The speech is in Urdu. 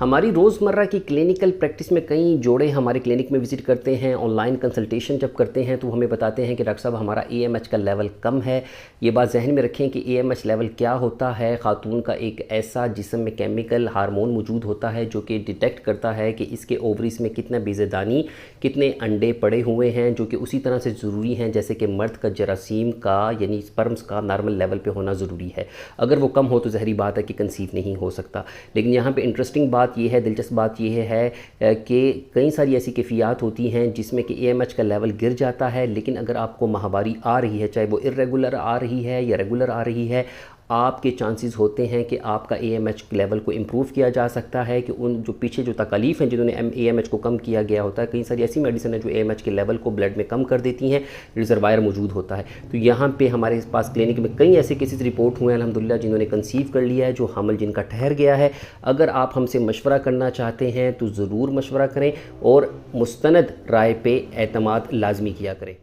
ہماری روزمرہ کی کلینکل پریکٹس میں کئی جوڑے ہمارے کلینک میں وزٹ کرتے ہیں، آن لائن کنسلٹیشن جب کرتے ہیں تو ہمیں بتاتے ہیں کہ ڈاکٹر صاحب ہمارا اے ایم ایچ کا لیول کم ہے۔ یہ بات ذہن میں رکھیں کہ اے ایم ایچ لیول کیا ہوتا ہے۔ خاتون کا ایک ایسا جسم میں کیمیکل ہارمون موجود ہوتا ہے جو کہ ڈیٹیکٹ کرتا ہے کہ اس کے اووریز میں کتنا بیضے کتنے انڈے پڑے ہوئے ہیں، جو کہ اسی طرح سے ضروری ہیں جیسے کہ مرد کا جراثیم کا یعنی سپرمز کا نارمل لیول پہ ہونا ضروری ہے۔ اگر وہ کم ہو تو ظاہری بات ہے کہ کنسیو نہیں ہو سکتا۔ لیکن یہاں پہ انٹرسٹنگ بات یہ ہے، دلچسپ بات یہ ہے کہ کئی ساری ایسی کیفیات ہوتی ہیں جس میں کہ اے ایم ایچ کا لیول گر جاتا ہے، لیکن اگر آپ کو ماہواری آ رہی ہے، چاہے وہ ارریگولر آ رہی ہے یا ریگولر آ رہی ہے، آپ کے چانسز ہوتے ہیں کہ آپ کا اے ایم ایچ لیول کو امپروو کیا جا سکتا ہے کہ ان جو پیچھے جو تکالیف ہیں جنہوں نے اے ایم ایچ کو کم کیا گیا ہوتا ہے، کئی ساری ایسی میڈیسن ہیں جو اے ایم ایچ کے لیول کو بلڈ میں کم کر دیتی ہیں، ریزروائر موجود ہوتا ہے۔ تو یہاں پہ ہمارے پاس کلینک میں کئی ایسے کیسز رپورٹ ہوئے ہیں الحمدللہ جنہوں نے کنسیو کر لیا ہے، جو حمل جن کا ٹھہر گیا ہے۔ اگر آپ ہم سے مشورہ کرنا چاہتے ہیں تو ضرور مشورہ کریں اور مستند رائے پہ اعتماد لازمی کیا کریں۔